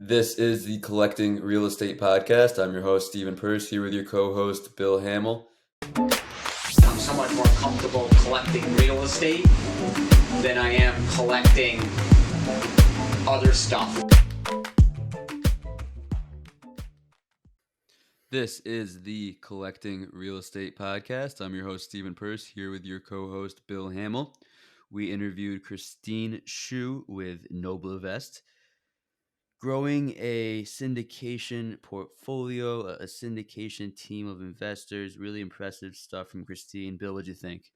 This is the Collecting Real Estate Podcast. I'm your host, Stephen Purse, here with your co host, Bill Hamill. I'm somewhat more comfortable collecting real estate than I am collecting other stuff. This is the Collecting Real Estate Podcast. I'm your host, Stephen Purse, here with your co host, Bill Hamill. We interviewed Christine Shu with Noble Vest. Growing a syndication portfolio, a syndication team of investors. Really impressive stuff from Christine. Bill, what'd you think?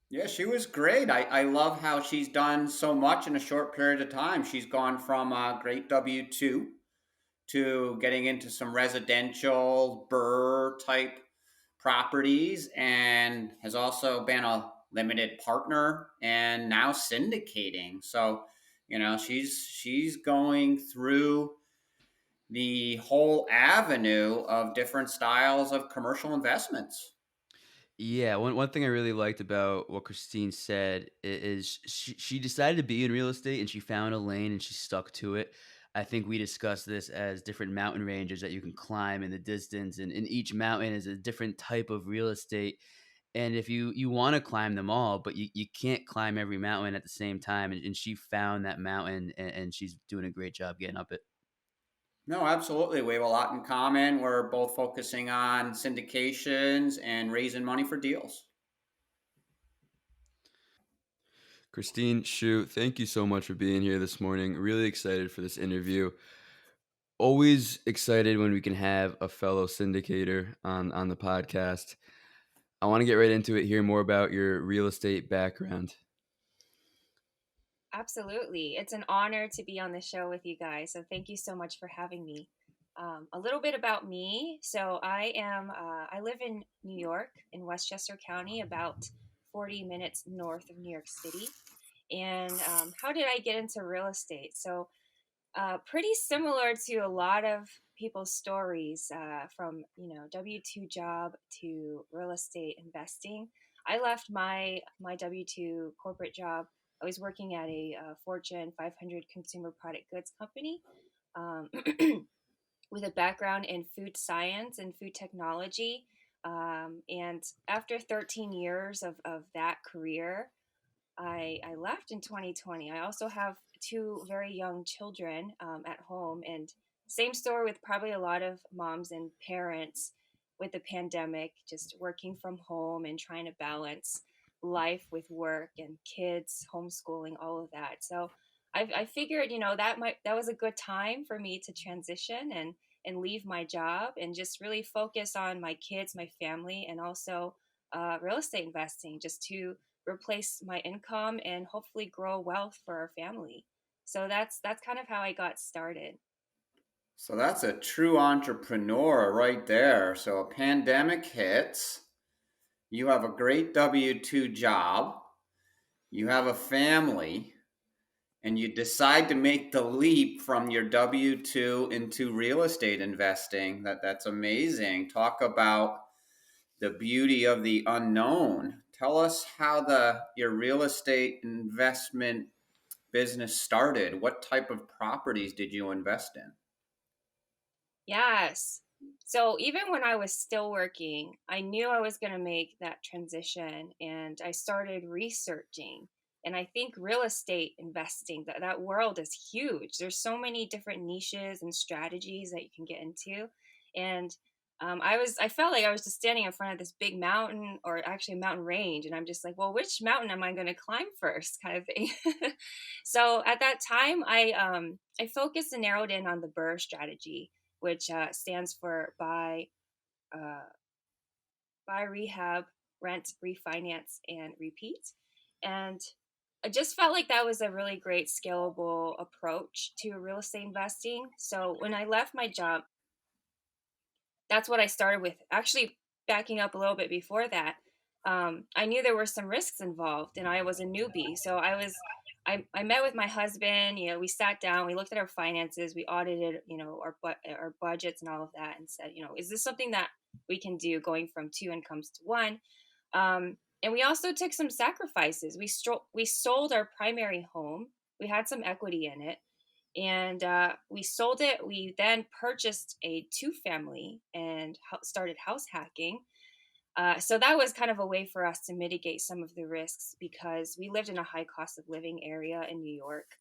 Yeah, she was great. I love how she's done so much in a short period of time. She's gone from a great W-2 to getting into some residential BRRRR type properties, and has also been a limited partner and now syndicating. So, she's going through the whole avenue of different styles of commercial investments. Yeah, one thing I really liked about what Christine said is she decided to be in real estate and she found a lane and she stuck to it. I think we discussed this as different mountain ranges that you can climb in the distance, and in each mountain is a different type of real estate. And if you want to climb them all, but you can't climb every mountain at the same time. And she found that mountain and she's doing a great job getting up it. No, absolutely. We have a lot in common. We're both focusing on syndications and raising money for deals. Christine Shu, thank you so much for being here this morning. Really excited for this interview. Always excited when we can have a fellow syndicator on the podcast. I want to get right into it, hear more about your real estate background. Absolutely. It's an honor to be on the show with you guys. So thank you so much for having me. A little bit about me. So I live in New York in Westchester County, about 40 minutes north of New York City. And how did I get into real estate? So pretty similar to a lot of people's stories, from W-2 job to real estate investing. I left my W-2 corporate job. I was working at a Fortune 500 consumer product goods company, um, with a background in food science and food technology. And after 13 years of that career, I left in 2020. I also have two very young children at home, and same story with probably a lot of moms and parents with the pandemic, just working from home and trying to balance life with work and kids, homeschooling, all of that. So I figured, that was a good time for me to transition and leave my job and just really focus on my kids, my family, and also real estate investing, just to replace my income and hopefully grow wealth for our family. So that's kind of how I got started. So that's a true entrepreneur right there. So a pandemic hits, you have a great W-2 job, you have a family, and you decide to make the leap from your W-2 into real estate investing. That's amazing. Talk about the beauty of the unknown. Tell us how your real estate investment business started. What type of properties did you invest in? Yes. So even when I was still working, I knew I was going to make that transition, and I started researching. And I think real estate investing, that world is huge. There's so many different niches and strategies that you can get into. And I felt like I was just standing in front of this big mountain, or actually a mountain range. And I'm just like, well, which mountain am I going to climb first, kind of thing. So at that time, I focused and narrowed in on the BRRRR strategy, which stands for uh, buy, rehab, rent, refinance, and repeat. And I just felt like that was a really great scalable approach to real estate investing. So when I left my job, that's what I started with. Actually, backing up a little bit before that, I knew there were some risks involved, and I was a newbie. So I met with my husband. We sat down, we looked at our finances, we audited, our budgets and all of that, and said, is this something that we can do going from two incomes to one? And we also took some sacrifices. We sold our primary home. We had some equity in it, and we sold it. We then purchased a two-family and started house hacking. So that was kind of a way for us to mitigate some of the risks because we lived in a high cost of living area in New York,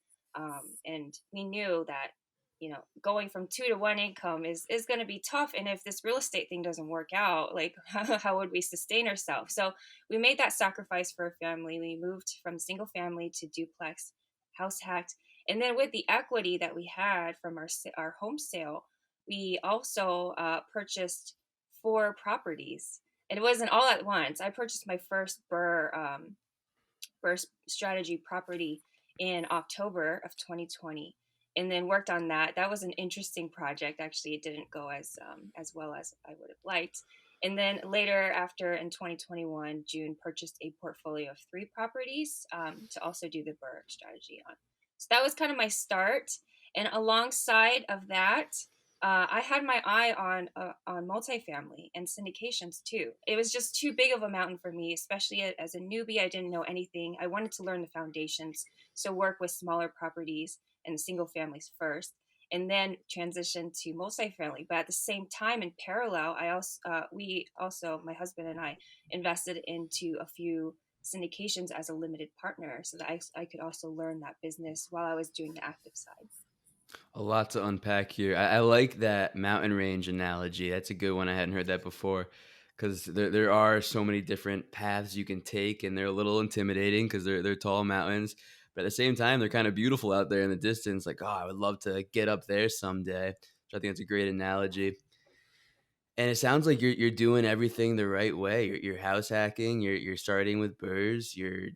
and we knew that going from two to one income is going to be tough. And if this real estate thing doesn't work out, like how would we sustain ourselves? So we made that sacrifice for a family. We moved from single family to duplex, house hacked, and then with the equity that we had from our home sale, we also purchased four properties, and it wasn't all at once. I purchased my first first strategy property in October of 2020, and then worked on that. That was an interesting project. Actually, it didn't go as well as I would have liked. And then later, after in 2021 June, purchased a portfolio of three properties to also do the BRRRR strategy on. So that was kind of my start. And alongside of that, I had my eye on multifamily and syndications too. It was just too big of a mountain for me, especially as a newbie. I didn't know anything. I wanted to learn the foundations, so work with smaller properties and single families first, and then transition to multifamily. But at the same time, in parallel, we also, my husband and I, invested into a few syndications as a limited partner, so that I could also learn that business while I was doing the active side. A lot to unpack here. I like that mountain range analogy. That's a good one. I hadn't heard that before because there are so many different paths you can take, and they're a little intimidating because they're tall mountains. But at the same time, they're kind of beautiful out there in the distance. Like, oh, I would love to get up there someday. So I think that's a great analogy. And it sounds like you're doing everything the right way. You're house hacking. You're starting with BRRRRs. You're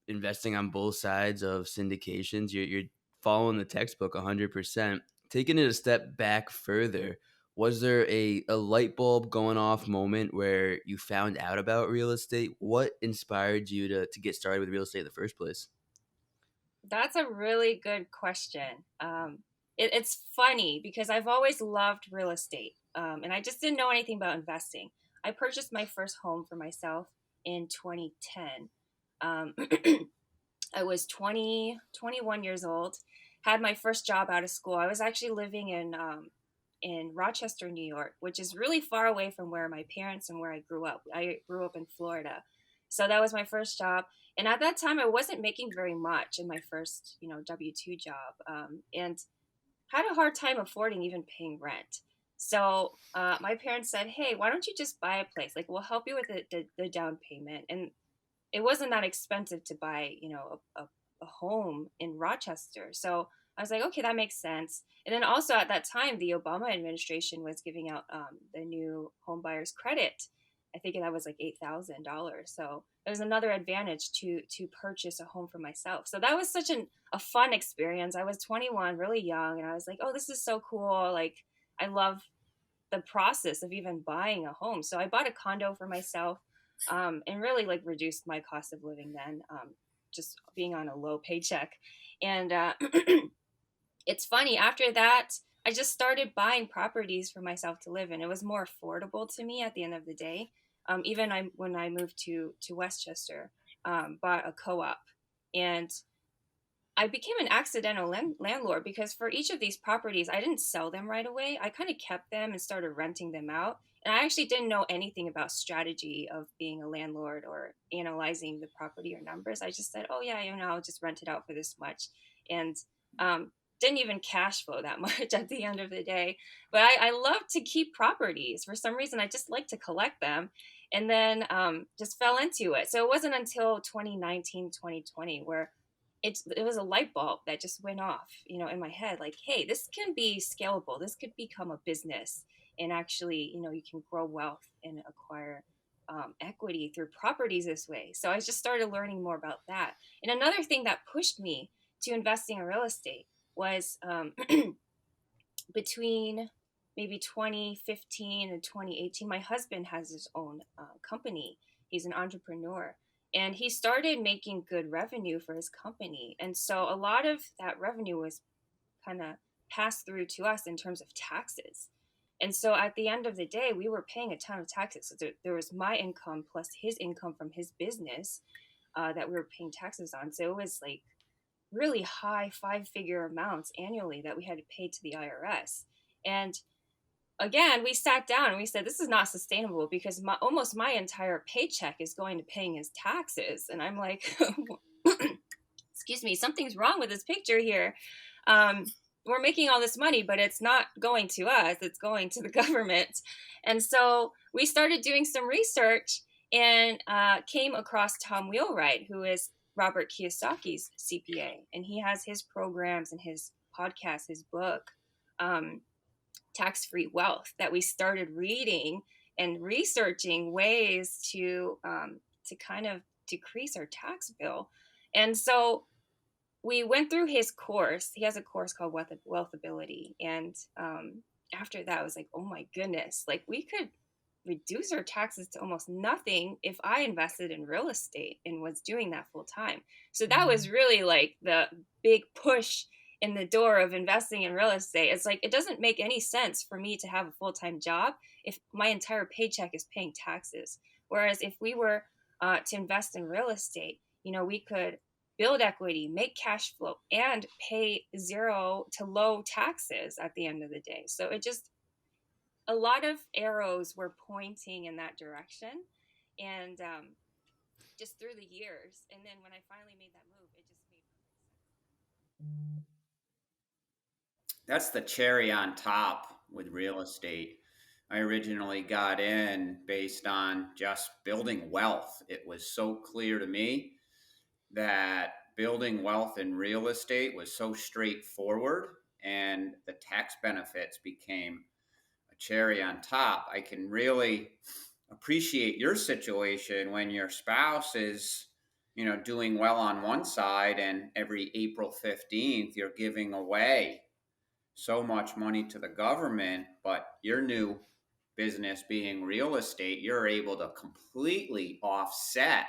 investing on both sides of syndications. You're following the textbook 100%. Taking it a step back further, was there a light bulb going off moment where you found out about real estate? What inspired you to get started with real estate in the first place? That's a really good question. It's funny because I've always loved real estate, and I just didn't know anything about investing. I purchased my first home for myself in 2010. Um, I was 21 years old, had my first job out of school. I was actually living in Rochester, New York, which is really far away from where my parents and where I grew up. I grew up in Florida. So that was my first job. And at that time, I wasn't making very much in my first, W-2 job, and had a hard time affording even paying rent. So my parents said, hey, why don't you just buy a place? Like, we'll help you with the down payment. And it wasn't that expensive to buy, a home in Rochester. So I was like, okay, that makes sense. And then also at that time, the Obama administration was giving out the new home buyers credit. I think that was like $8,000. So it was another advantage to purchase a home for myself. So that was such a fun experience. I was 21, really young, and I was like, oh, this is so cool. Like, I love the process of even buying a home. So I bought a condo for myself, and really like reduced my cost of living then, just being on a low paycheck. And it's funny, after that, I just started buying properties for myself to live in. It was more affordable to me at the end of the day. Even when I moved to Westchester, bought a co-op, and I became an accidental landlord because for each of these properties, I didn't sell them right away. I kind of kept them and started renting them out. And I actually didn't know anything about strategy of being a landlord or analyzing the property or numbers. I just said, oh, yeah, I'll just rent it out for this much. And didn't even cash flow that much at the end of the day. But I love to keep properties. For some reason, I just like to collect them. And then just fell into it. So it wasn't until 2019, 2020 where it was a light bulb that just went off, in my head, like, hey, this can be scalable. This could become a business, and actually, you can grow wealth and acquire equity through properties this way. So I just started learning more about that. And another thing that pushed me to investing in real estate was between maybe 2015 and 2018, my husband has his own company. He's an entrepreneur, and he started making good revenue for his company. And so a lot of that revenue was kind of passed through to us in terms of taxes. And so at the end of the day, we were paying a ton of taxes. So there was my income plus his income from his business that we were paying taxes on. So it was like really high 5-figure amounts annually that we had to pay to the IRS. And again, we sat down and we said, this is not sustainable because almost my entire paycheck is going to paying his taxes. And I'm like, excuse me, something's wrong with this picture here. We're making all this money, but it's not going to us, it's going to the government. And so we started doing some research and came across Tom Wheelwright, who is Robert Kiyosaki's CPA. And he has his programs and his podcast, his book, Tax Free Wealth, that we started reading and researching ways to kind of decrease our tax bill. And so we went through his course. He has a course called Wealth Ability. And after that, I was like, oh my goodness, like we could reduce our taxes to almost nothing if I invested in real estate and was doing that full time. So that was really like the big push in the door of investing in real estate. It's like, it doesn't make any sense for me to have a full time job if my entire paycheck is paying taxes. Whereas if we were to invest in real estate, we could build equity, make cash flow, and pay zero to low taxes at the end of the day. So it just, a lot of arrows were pointing in that direction. And just through the years. And then when I finally made that move, it just made perfect sense. That's the cherry on top with real estate. I originally got in based on just building wealth. It was so clear to me that building wealth in real estate was so straightforward, and the tax benefits became a cherry on top. I can really appreciate your situation when your spouse is, doing well on one side, and every April 15th you're giving away so much money to the government, but your new business being real estate, you're able to completely offset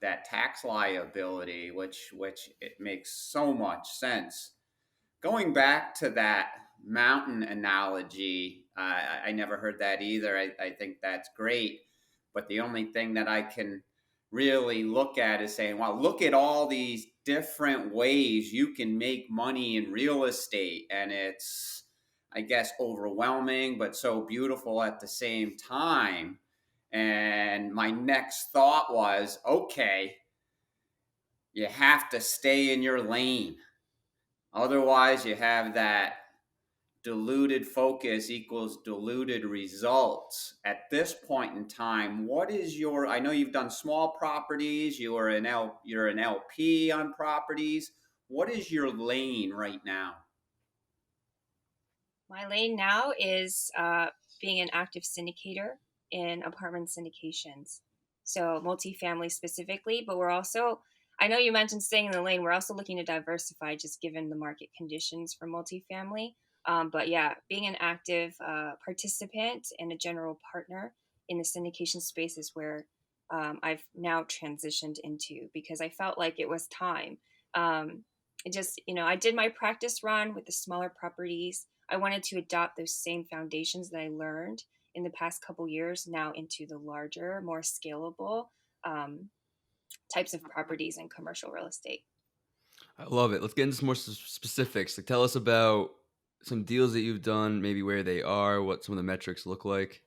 that tax liability, which it makes so much sense. Going back to that mountain analogy, I never heard that either. I think that's great. But the only thing that I can really look at is saying, well, look at all these different ways you can make money in real estate. And it's, I guess, overwhelming, but so beautiful at the same time. And my next thought was, okay, you have to stay in your lane. Otherwise, you have that diluted focus equals diluted results. At this point in time, what is your, I know you've done small properties, you're an LP on properties. What is your lane right now? My lane now is being an active syndicator in apartment syndications. So multifamily specifically, but we're also, I know you mentioned staying in the lane, we're also looking to diversify just given the market conditions for multifamily. But yeah, being an active participant and a general partner in the syndication space is where I've now transitioned into, because I felt like it was time. It just, I did my practice run with the smaller properties. I wanted to adopt those same foundations that I learned in the past couple years now into the larger, more scalable um, types of properties and commercial real estate. I love it. Let's get into some more specifics. Like, tell us about some deals that you've done, maybe where they are, what some of the metrics look like.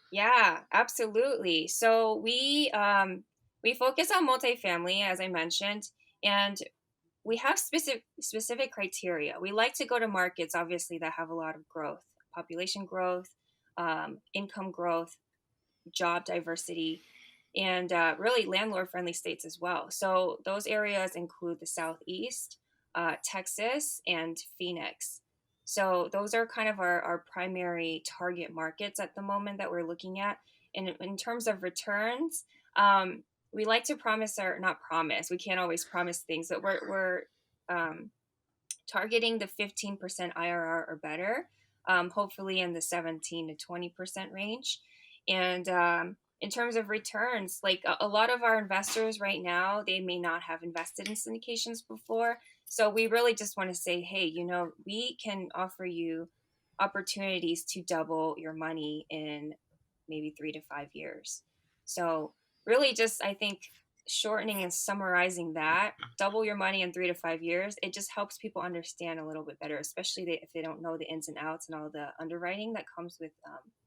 Yeah, absolutely. So we focus on multifamily, as I mentioned, and we have specific criteria. We like to go to markets, obviously, that have a lot of growth, population growth, income growth, job diversity, and really landlord friendly states as well. So those areas include the Southeast, Texas, and Phoenix. So those are kind of our primary target markets at the moment that we're looking at. And in terms of returns, we like to promise, or not promise, we can't always promise things, but we're targeting the 15% IRR or better, hopefully in the 17 to 20% range. And in terms of returns, like a lot of our investors right now, they may not have invested in syndications before. So we really just want to say, hey, we can offer you opportunities to double your money in maybe 3 to 5 years. So really just, I think, shortening and summarizing that, double your money in 3 to 5 years, it just helps people understand a little bit better, especially if they don't know the ins and outs and all the underwriting that comes with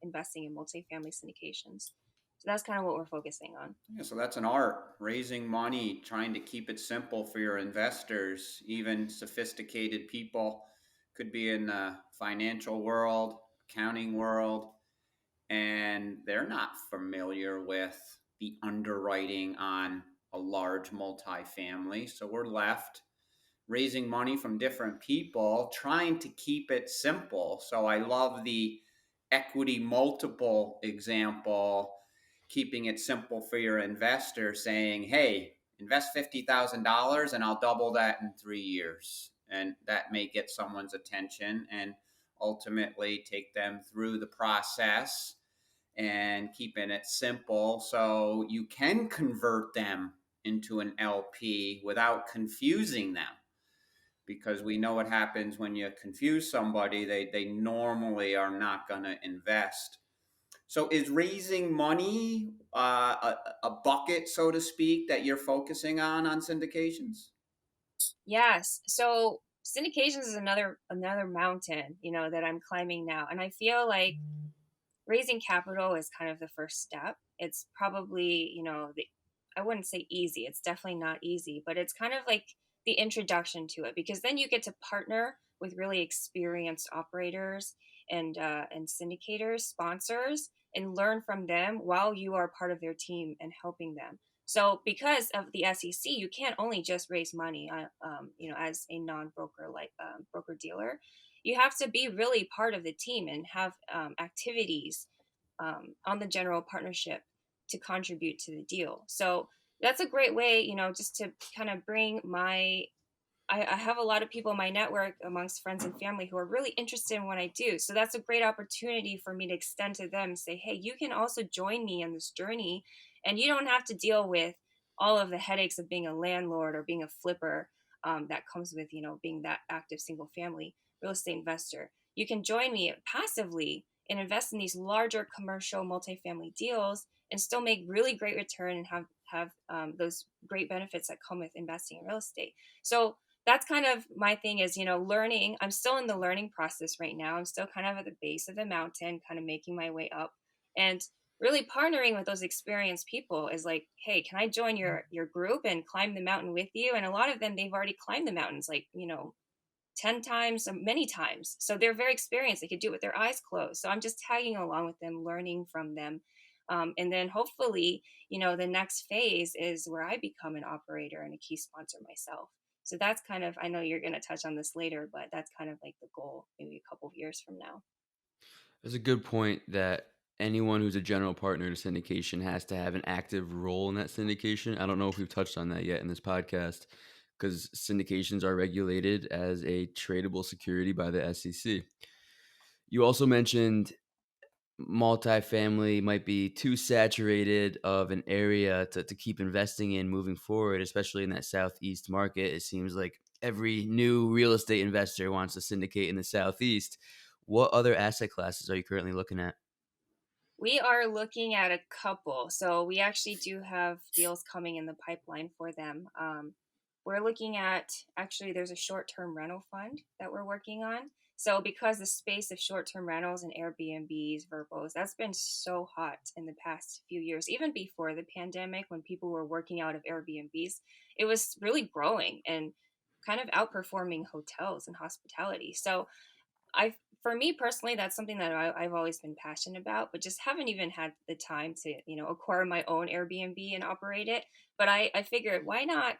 investing in multifamily syndications. So that's kind of what we're focusing on. Yeah, so that's an art, raising money, trying to keep it simple for your investors. Even sophisticated people could be in the financial world, accounting world, and they're not familiar with the underwriting on a large multifamily. So we're left raising money from different people, trying to keep it simple. So I love the equity multiple example, keeping it simple for your investor, saying, hey, invest $50,000 and I'll double that in 3 years. And that may get someone's attention and ultimately take them through the process and keeping it simple so you can convert them into an LP without confusing them, because we know what happens when you confuse somebody. They normally are not going to invest. So is raising money a bucket, so to speak, that you're focusing on syndications? Yes. So syndications is another mountain, that I'm climbing now. And I feel like raising capital is kind of the first step. It's probably, I wouldn't say easy. It's definitely not easy, but it's kind of like the introduction to it, because then you get to partner with really experienced operators and syndicators, sponsors, and learn from them while you are part of their team and helping them. So because of the SEC, you can't only just raise money, as a non-broker like broker dealer. You have to be really part of the team and have activities on the general partnership to contribute to the deal. So that's a great way, just to kind of bring I have a lot of people in my network amongst friends and family who are really interested in what I do. So that's a great opportunity for me to extend to them and say, hey, you can also join me in this journey. And you don't have to deal with all of the headaches of being a landlord or being a flipper that comes with, being that active single family real estate investor. You can join me passively and invest in these larger commercial multifamily deals and still make really great return and have those great benefits that come with investing in real estate. So that's kind of my thing is, learning. I'm still in the learning process right now. I'm still kind of at the base of the mountain, kind of making my way up. And really partnering with those experienced people is like, hey, can I join your group and climb the mountain with you? And a lot of them, they've already climbed the mountains, like, 10 times, many times. So they're very experienced. They could do it with their eyes closed. So I'm just tagging along with them, learning from them. And then hopefully, the next phase is where I become an operator and a key sponsor myself. So that's kind of, I know you're going to touch on this later, but that's kind of like the goal, maybe a couple of years from now. There's a good point that anyone who's a general partner in a syndication has to have an active role in that syndication. I don't know if we've touched on that yet in this podcast, because syndications are regulated as a tradable security by the SEC. You also mentioned multifamily might be too saturated of an area to keep investing in moving forward, especially in that Southeast market. It seems like every new real estate investor wants to syndicate in the Southeast. What other asset classes are you currently looking at? We are looking at a couple. So we actually do have deals coming in the pipeline for them. We're looking at actually, there's a short term rental fund that we're working on. So because the space of short term rentals and Airbnbs, Verbos, that's been so hot in the past few years, even before the pandemic, when people were working out of Airbnbs, it was really growing and kind of outperforming hotels and hospitality. So I, for me personally, that's something that I've always been passionate about, but just haven't even had the time to, acquire my own Airbnb and operate it. But I figured, why not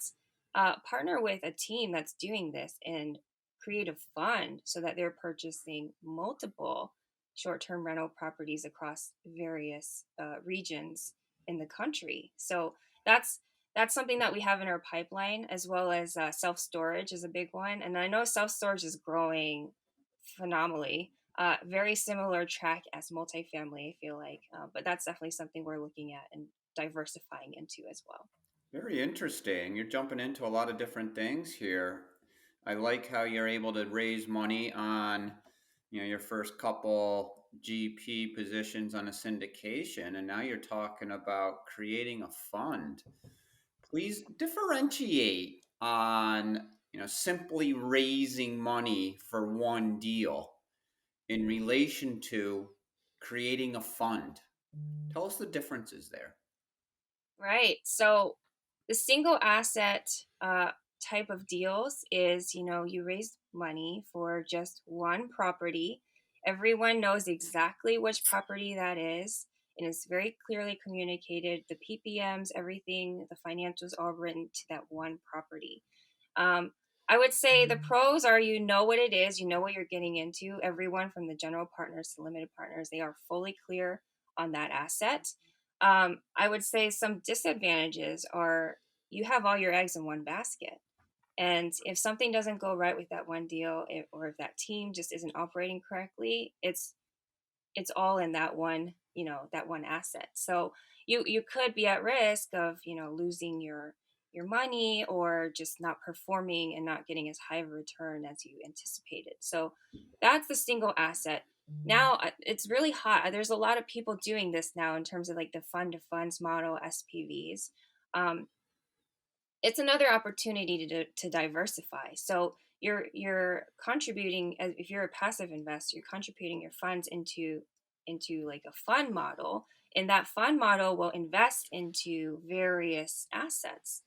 partner with a team that's doing this and create a fund so that they're purchasing multiple short-term rental properties across various regions in the country. So that's that's something that we have in our pipeline, as well as self storage is a big one. And I know self storage is growing phenomenally. Very similar track as multifamily, I feel like, but that's definitely something we're looking at and diversifying into as well. Very interesting. You're jumping into a lot of different things here. I like how you're able to raise money on, your first couple GP positions on a syndication, and now you're talking about creating a fund, Please differentiate on, simply raising money for one deal in relation to creating a fund. Tell us the differences there. Right. So the single asset type of deals is, you raise money for just one property. Everyone knows exactly which property that is, and it's very clearly communicated. The PPMs, everything, the financials all written to that one property. Um, I would say the pros are you know what it is, you know what you're getting into. Everyone from the general partners to limited partners, they are fully clear on that asset. I would say some disadvantages are you have all your eggs in one basket. And if something doesn't go right with that one deal, or if that team just isn't operating correctly, it's all in that one, that one asset. So you could be at risk of, losing your money, or just not performing and not getting as high of a return as you anticipated. So that's the single asset. Now it's really hot. There's a lot of people doing this now in terms of like the fund to funds model, SPVs. um, it's another opportunity to diversify. So you're contributing, as if you're a passive investor, you're contributing your funds into like a fund model, and that fund model will invest into various assets.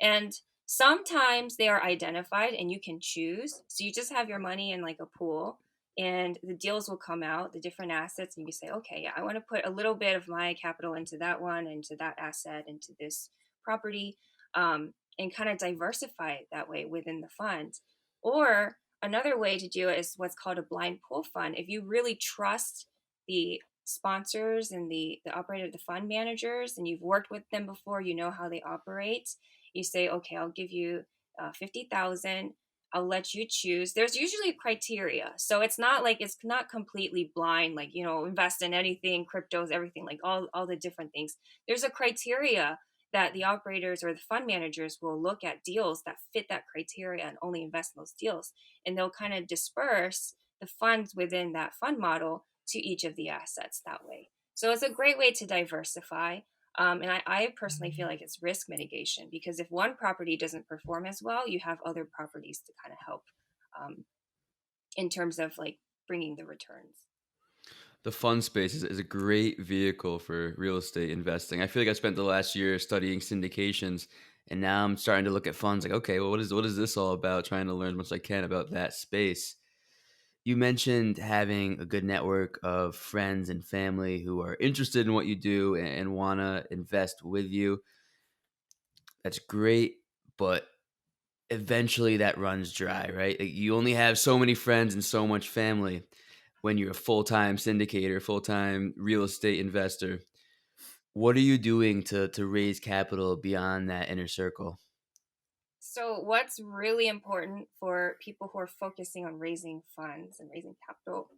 And sometimes they are identified and you can choose. So you just have your money in like a pool, and the deals will come out, the different assets, and you say, okay, yeah, I want to put a little bit of my capital into that one, into that asset, into this property, and kind of diversify it that way within the fund. Or another way to do it is what's called a blind pool fund. If you really trust the sponsors and the operator, the fund managers, and you've worked with them before, you know how they operate, you say, okay, I'll give you 50,000. I'll let you choose. There's usually criteria. So it's not like, it's not completely blind, like, invest in anything, cryptos, everything, like all the different things. There's a criteria that the operators or the fund managers will look at deals that fit that criteria and only invest in those deals. And they'll kind of disperse the funds within that fund model to each of the assets that way. So it's a great way to diversify. And I personally feel like it's risk mitigation, because if one property doesn't perform as well, you have other properties to kind of help, um, in terms of like bringing the returns. The fund space is a great vehicle for real estate investing. I feel like I spent the last year studying syndications, and now I'm starting to look at funds like, okay, well, what is this all about? Trying to learn as much as I can about that space. You mentioned having a good network of friends and family who are interested in what you do and want to invest with you. That's great, but eventually that runs dry, right? Like, you only have so many friends and so much family when you're a full-time syndicator, full-time real estate investor. What are you doing to raise capital beyond that inner circle? So, what's really important for people who are focusing on raising funds and raising capital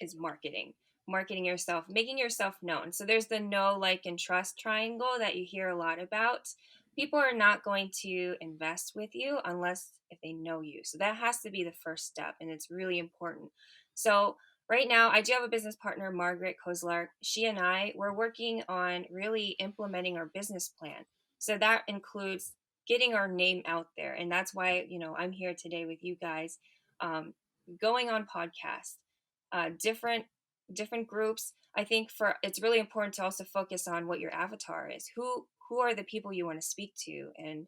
is marketing yourself, making yourself known. So there's the know, like, and trust triangle that you hear a lot about. People are not going to invest with you unless if they know you. So that has to be the first step, and it's really important. So right now, I do have a business partner, Margaret Kozlark. She and I, we're working on really implementing our business plan. So that includes getting our name out there, and that's why I'm here today with you guys, going on podcasts, different groups. I think for it's really important to also focus on what your avatar is. Who are the people you want to speak to and,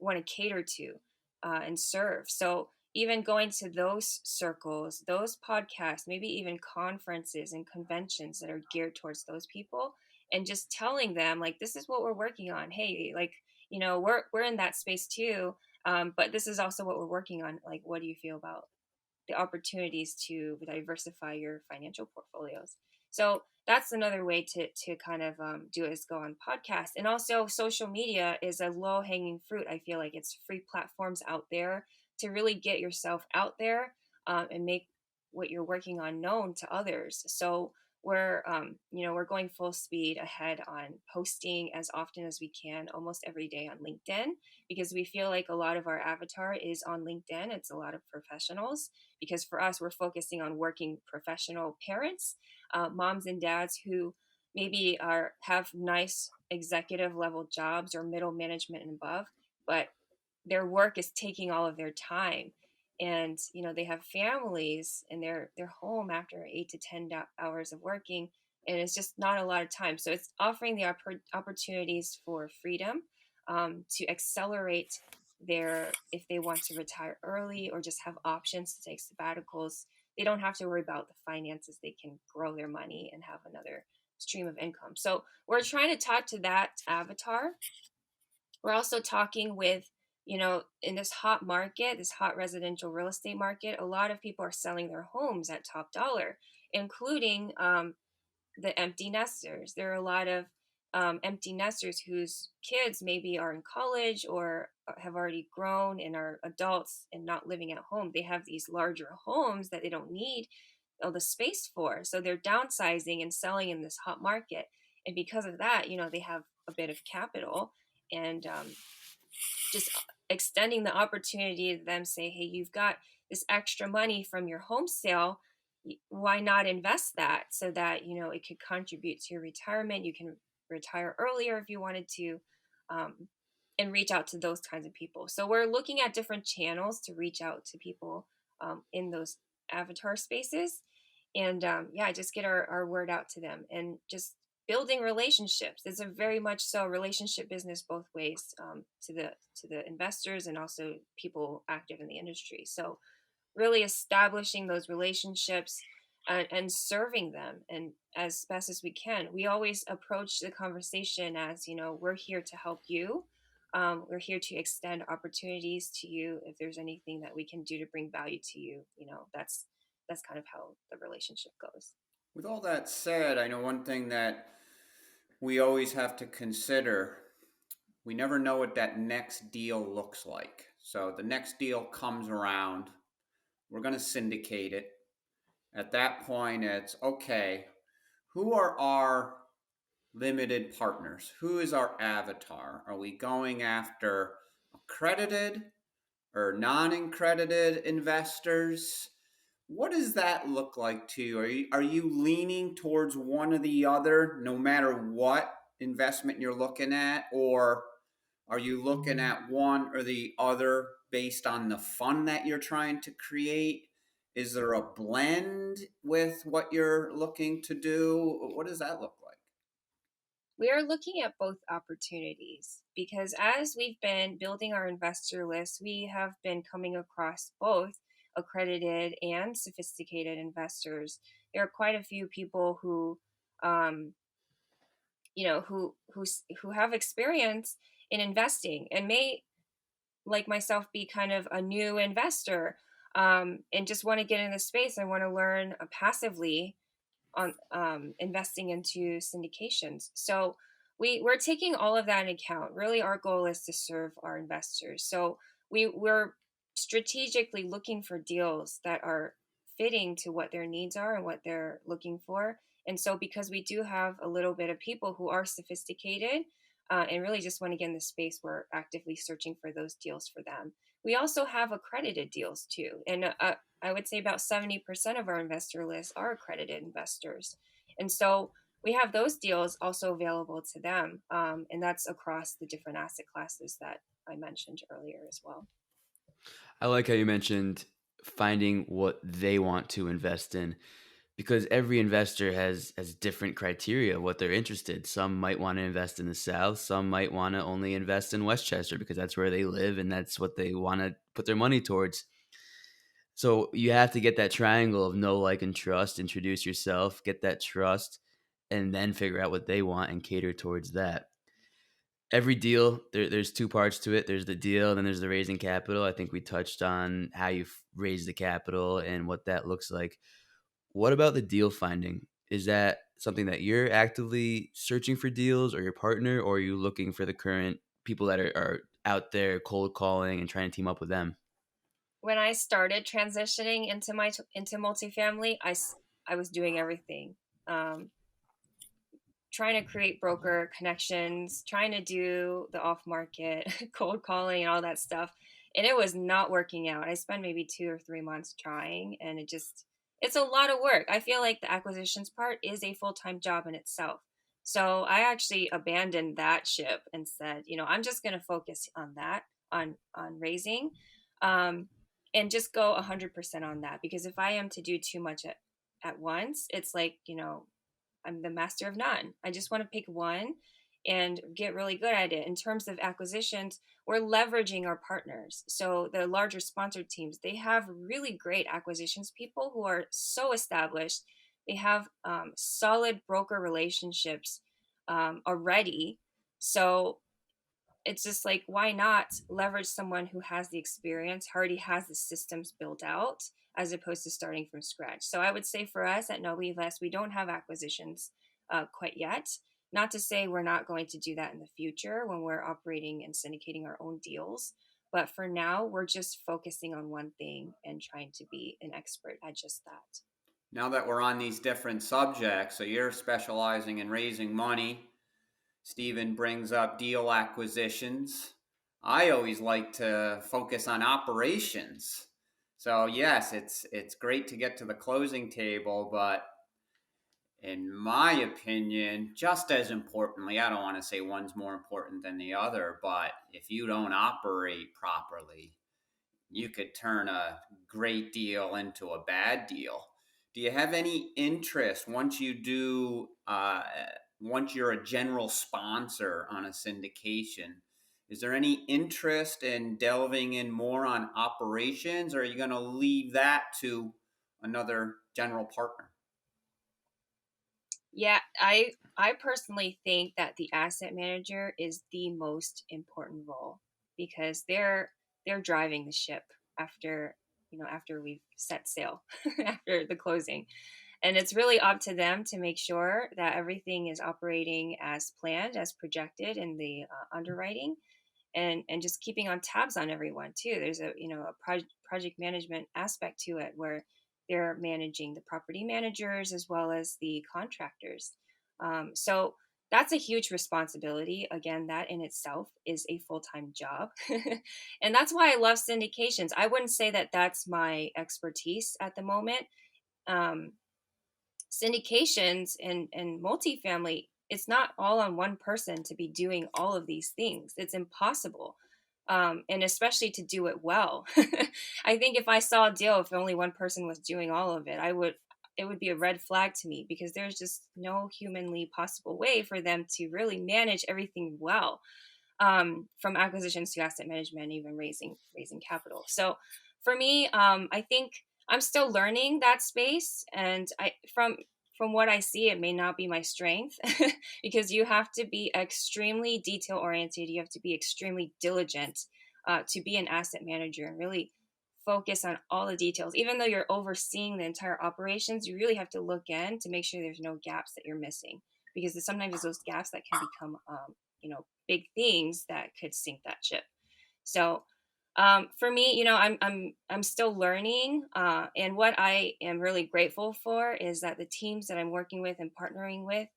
want to cater to, and serve. So even going to those circles, those podcasts, maybe even conferences and conventions that are geared towards those people, and just telling them like, this is what we're working on. Hey, like, we're in that space too. But this is also what we're working on. Like, what do you feel about the opportunities to diversify your financial portfolios? So that's another way to kind of, do it, is go on podcasts. And also social media is a low hanging fruit. I feel like it's free platforms out there to really get yourself out there, and make what you're working on known to others. So we're going full speed ahead on posting as often as we can, almost every day on LinkedIn, because we feel like a lot of our avatar is on LinkedIn. It's a lot of professionals, because for us, we're focusing on working professional parents, moms and dads who maybe have nice executive level jobs or middle management and above, but their work is taking all of their time. And they have families, and they're home after 8 to 10 hours of working, and it's just not a lot of time. So it's offering the opportunities for freedom, to accelerate their, if they want to retire early or just have options to take sabbaticals, they don't have to worry about the finances. They can grow their money and have another stream of income. So we're trying to talk to that avatar. We're also talking with, in this hot market, this hot residential real estate market, a lot of people are selling their homes at top dollar, including the empty nesters. There are a lot of empty nesters whose kids maybe are in college or have already grown and are adults and not living at home. They have these larger homes that they don't need all the space for. So they're downsizing and selling in this hot market. And because of that, they have a bit of capital, and just extending the opportunity to them, say, hey, you've got this extra money from your home sale, why not invest that so that it could contribute to your retirement? You can retire earlier if you wanted to, um, and reach out to those kinds of people. So we're looking at different channels to reach out to people in those avatar spaces, and yeah, just get our word out to them, and just building relationships. It's a very much so relationship business both ways, to the investors and also people active in the industry. So really establishing those relationships, and serving them and as best as we can. We always approach the conversation as, we're here to help you. We're here to extend opportunities to you. If there's anything that we can do to bring value to you, that's kind of how the relationship goes. With all that said, I know one thing that we always have to consider, we never know what that next deal looks like. So the next deal comes around, we're going to syndicate it. At that point, it's okay, who are our limited partners? Who is our avatar? Are we going after accredited or non-accredited investors? What does that look like to you? Are you leaning towards one or the other, no matter what investment you're looking at, or are you looking at one or the other based on the fund that you're trying to create? Is there a blend with what you're looking to do? What does that look like? We are looking at both opportunities because as we've been building our investor list, we have been coming across both accredited and sophisticated investors. There are quite a few people who, who have experience in investing and may, like myself, be kind of a new investor, and just want to get in the space and want to learn passively on investing into syndications. So we're taking all of that in account. Really, our goal is to serve our investors. So we're strategically looking for deals that are fitting to what their needs are and what they're looking for. And so because we do have a little bit of people who are sophisticated, and really just want to get in the space, we're actively searching for those deals for them. We also have accredited deals too. And I would say about 70% of our investor list are accredited investors. And so we have those deals also available to them. And that's across the different asset classes that I mentioned earlier as well. I like how you mentioned finding what they want to invest in, because every investor has different criteria what they're interested. Some might want to invest in the South, some might want to only invest in Westchester because that's where they live and that's what they want to put their money towards. So you have to get that triangle of know, like, and trust, introduce yourself, get that trust, and then figure out what they want and cater towards that. Every deal, there's two parts to it. There's the deal, and then there's the raising capital. I think we touched on how you raise the capital and what that looks like. What about the deal finding? Is that something that you're actively searching for deals, or your partner, or are you looking for the current people that are out there cold calling and trying to team up with them? When I started transitioning into multifamily, I was doing everything. Um, Trying to create broker connections, trying to do the off market cold calling and all that stuff. And it was not working out. I spent maybe 2 or 3 months trying, and it's a lot of work. I feel like the acquisitions part is a full time job in itself. So I actually abandoned that ship and said, I'm just going to focus on that, on raising, um, and just go 100% on that. Because if I am to do too much at once, it's like, I'm the master of none. I just want to pick one and get really good at it. In terms of acquisitions, we're leveraging our partners. So the larger sponsored teams, they have really great acquisitions people who are so established. They have solid broker relationships already. So it's just like, why not leverage someone who has the experience, already has the systems built out, as opposed to starting from scratch. So I would say for us at No Leave Less, we don't have acquisitions quite yet. Not to say we're not going to do that in the future when we're operating and syndicating our own deals. But for now, we're just focusing on one thing and trying to be an expert at just that. Now that we're on these different subjects, so you're specializing in raising money. Stephen brings up deal acquisitions. I always like to focus on operations. So yes, it's great to get to the closing table, but in my opinion, just as importantly, I don't want to say one's more important than the other, but if you don't operate properly, you could turn a great deal into a bad deal. Do you have any interest once you're a general sponsor on a syndication? Is there any interest in delving in more on operations, or are you going to leave that to another general partner? Yeah, I personally think that the asset manager is the most important role because they're driving the ship after after we've set sail after the closing. And it's really up to them to make sure that everything is operating as planned, as projected in the underwriting, and just keeping on tabs on everyone too. There's a project management aspect to it where they're managing the property managers as well as the contractors. So that's a huge responsibility. Again, that in itself is a full-time job. And that's why I love syndications. I wouldn't say that that's my expertise at the moment. um, Syndications and multifamily, it's not all on one person to be doing all of these things. It's impossible. And especially to do it well. I think if I saw a deal, if only one person was doing all of it, it would be a red flag to me because there's just no humanly possible way for them to really manage everything well, from acquisitions to asset management, even raising capital. So for me, I think I'm still learning that space, and from what I see, it may not be my strength because you have to be extremely detail oriented. You have to be extremely diligent to be an asset manager and really focus on all the details. Even though you're overseeing the entire operations, you really have to look in to make sure there's no gaps that you're missing because sometimes it's those gaps that can become big things that could sink that ship. So for me, I'm still learning, and what I am really grateful for is that the teams that I'm working with and partnering with,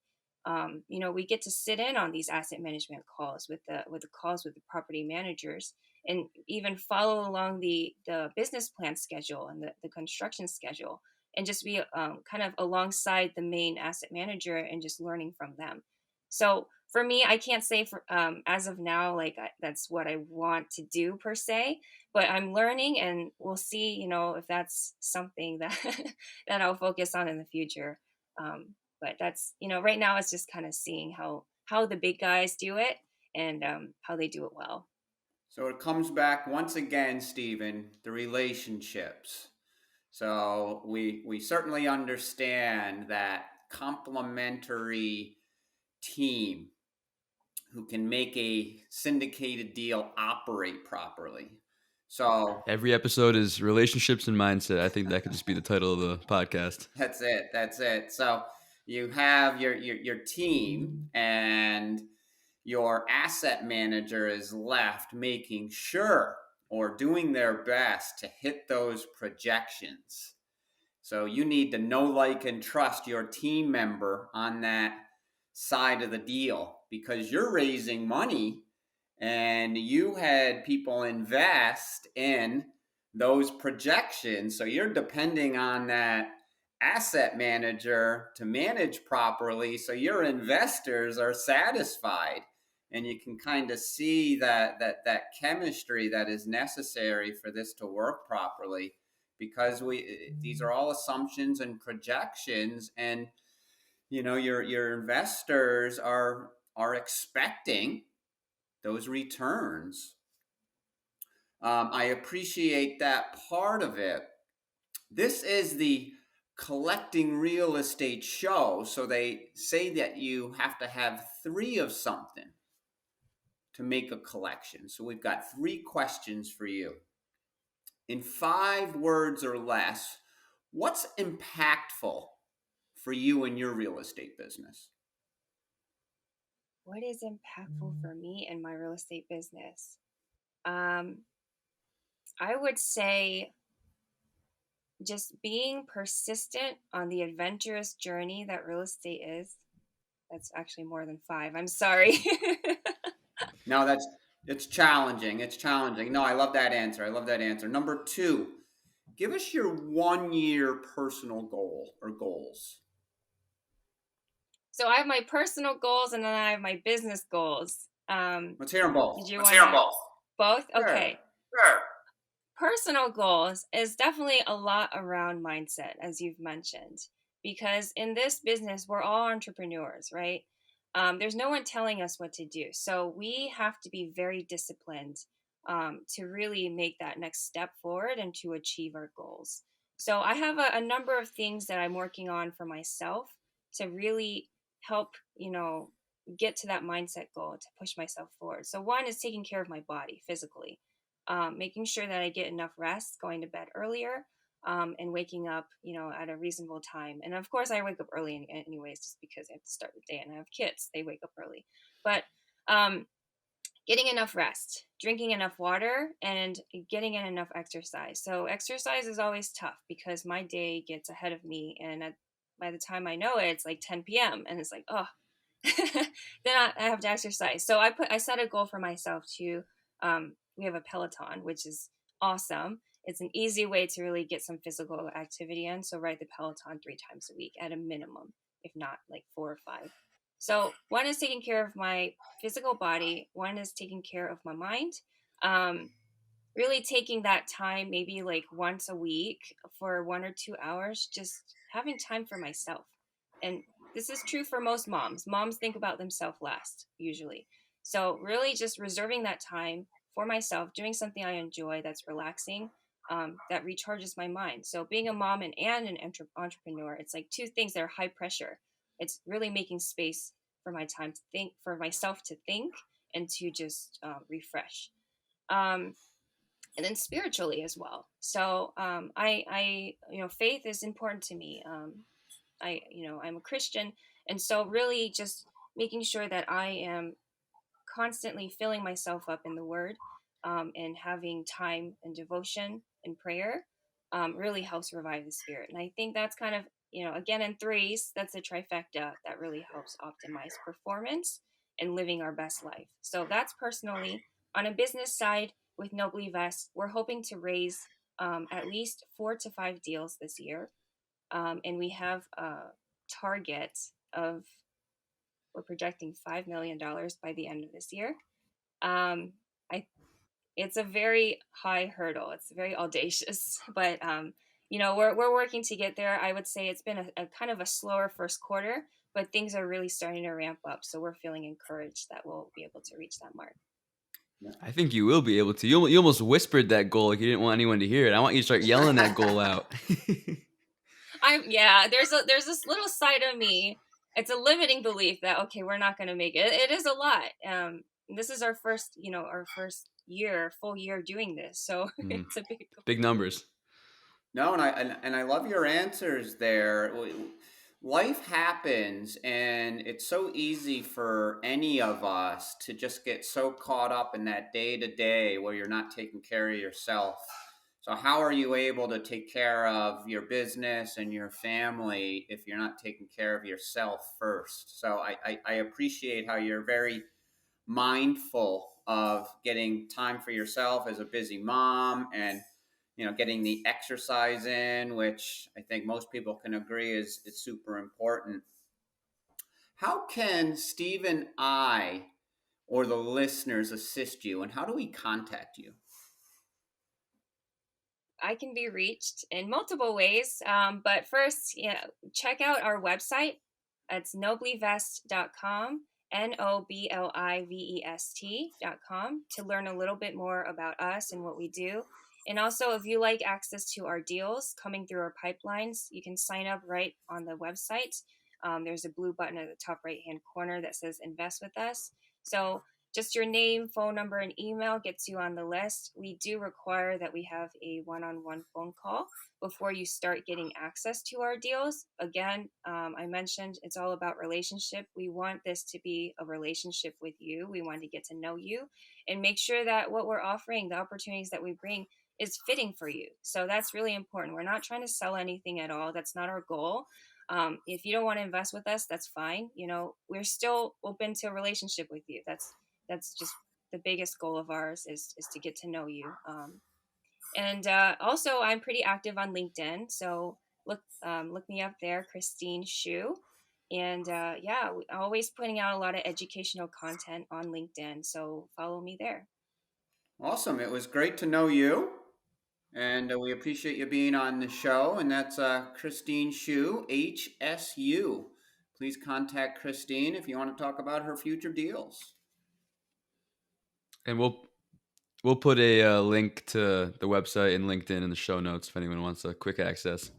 we get to sit in on these asset management calls with the calls with the property managers, and even follow along the business plan schedule and the construction schedule, and just be kind of alongside the main asset manager and just learning from them. So for me, I can't say for as of now like that's what I want to do per se, but I'm learning, and we'll see, if that's something that that I'll focus on in the future. But that's right now it's just kind of seeing how the big guys do it, and how they do it well. So it comes back once again, Stephen, the relationships. So we certainly understand that complementary team who can make a syndicated deal operate properly. So Every episode is relationships and mindset. I think that could just be the title of the podcast. that's it. That's it. So you have your team, and your asset manager is left making sure or doing their best to hit those projections. So you need to know, like, and trust your team member on that side of the deal because you're raising money and you had people invest in those projections. So you're depending on that asset manager to manage properly so your investors are satisfied, and you can kind of see that chemistry that is necessary for this to work properly, because these are all assumptions and projections, and your investors are expecting those returns. I appreciate that part of it. This is the collecting real estate show, so they say that you have to have three of something to make a collection. So we've got three questions for you. In 5 words or less, what's impactful for you in your real estate business? What is impactful for me in my real estate business? Um, I would say just being persistent on the adventurous journey that real estate is. That's actually more than five. I'm sorry. No, it's challenging. It's challenging. No, I love that answer. I love that answer. Number two, give us your 1 year personal goal or goals. So I have my personal goals and then I have my business goals. Let's hear them both. Did you Let's want hear them to both. both? Sure. Okay. Sure. Personal goals is definitely a lot around mindset, as you've mentioned, because in this business, we're all entrepreneurs, right? There's no one telling us what to do. So we have to be very disciplined to really make that next step forward and to achieve our goals. So I have a number of things that I'm working on for myself to really help, get to that mindset goal to push myself forward. So one is taking care of my body physically, making sure that I get enough rest, going to bed earlier, and waking up, at a reasonable time. And of course, I wake up early anyways, just because I have to start the day and I have kids. They wake up early. But um, getting enough rest, drinking enough water, and getting in enough exercise. So exercise is always tough because my day gets ahead of me. And by the time I know it, it's like 10 p.m. And it's like, oh, then I have to exercise. So I set a goal for myself to, we have a Peloton, which is awesome. It's an easy way to really get some physical activity in. So ride the Peloton 3 times a week at a minimum, if not like 4 or 5. So one is taking care of my physical body. One is taking care of my mind. Um, Really taking that time, maybe like once a week for 1 or 2 hours, just having time for myself. And this is true for most moms. Moms think about themselves last, usually. So, really just reserving that time for myself, doing something I enjoy that's relaxing, that recharges my mind. So, being a mom and an entrepreneur, it's like two things that are high pressure. It's really making space for my time to think, for myself to think, and to just refresh. Um, and then spiritually as well. So faith is important to me. I'm a Christian, and so really just making sure that I am constantly filling myself up in the Word, and having time and devotion and prayer really helps revive the spirit. And I think that's kind of, again, in threes, that's a trifecta that really helps optimize performance and living our best life. So that's personally. On a business side, with Nobly Vest, we're hoping to raise at least 4 to 5 deals this year. And we have a target of, we're projecting $5 million by the end of this year. Um, I It's a very high hurdle. It's very audacious, but we're working to get there. I would say it's been a kind of a slower first quarter, but things are really starting to ramp up. So we're feeling encouraged that we'll be able to reach that mark. I think you will be able to. You almost whispered that goal like you didn't want anyone to hear it. I want you to start yelling that goal out. There's this little side of me. It's a limiting belief that, okay, we're not going to make it. It is a lot. This is our first full year doing this, so it's a big goal. Big numbers. No, and I love your answers there. Life happens, and it's so easy for any of us to just get so caught up in that day to day where you're not taking care of yourself. So how are you able to take care of your business and your family if you're not taking care of yourself first? So I appreciate how you're very mindful of getting time for yourself as a busy mom, and getting the exercise in, which I think most people can agree is super important. How can Steve and I or the listeners assist you, and how do we contact you? I can be reached in multiple ways. But first, check out our website. It's noblivest.com, noblivest.com, to learn a little bit more about us and what we do. And also, if you like access to our deals coming through our pipelines, you can sign up right on the website. There's a blue button at the top right hand corner that says Invest with Us. So just your name, phone number, and email gets you on the list. We do require that we have a one-on-one phone call before you start getting access to our deals. Again, I mentioned it's all about relationship. We want this to be a relationship with you. We want to get to know you and make sure that what we're offering, the opportunities that we bring, is fitting for you. So that's really important. We're not trying to sell anything at all. That's not our goal. If you don't want to invest with us, that's fine. We're still open to a relationship with you. That's just the biggest goal of ours is to get to know you. And also, I'm pretty active on LinkedIn, so look me up there, Christine Shu. And yeah, always putting out a lot of educational content on LinkedIn, so follow me there. Awesome. It was great to know you. And we appreciate you being on the show. And that's Christine Shu, HSU. Please contact Christine if you want to talk about her future deals. And we'll put a link to the website and LinkedIn in the show notes if anyone wants a quick access.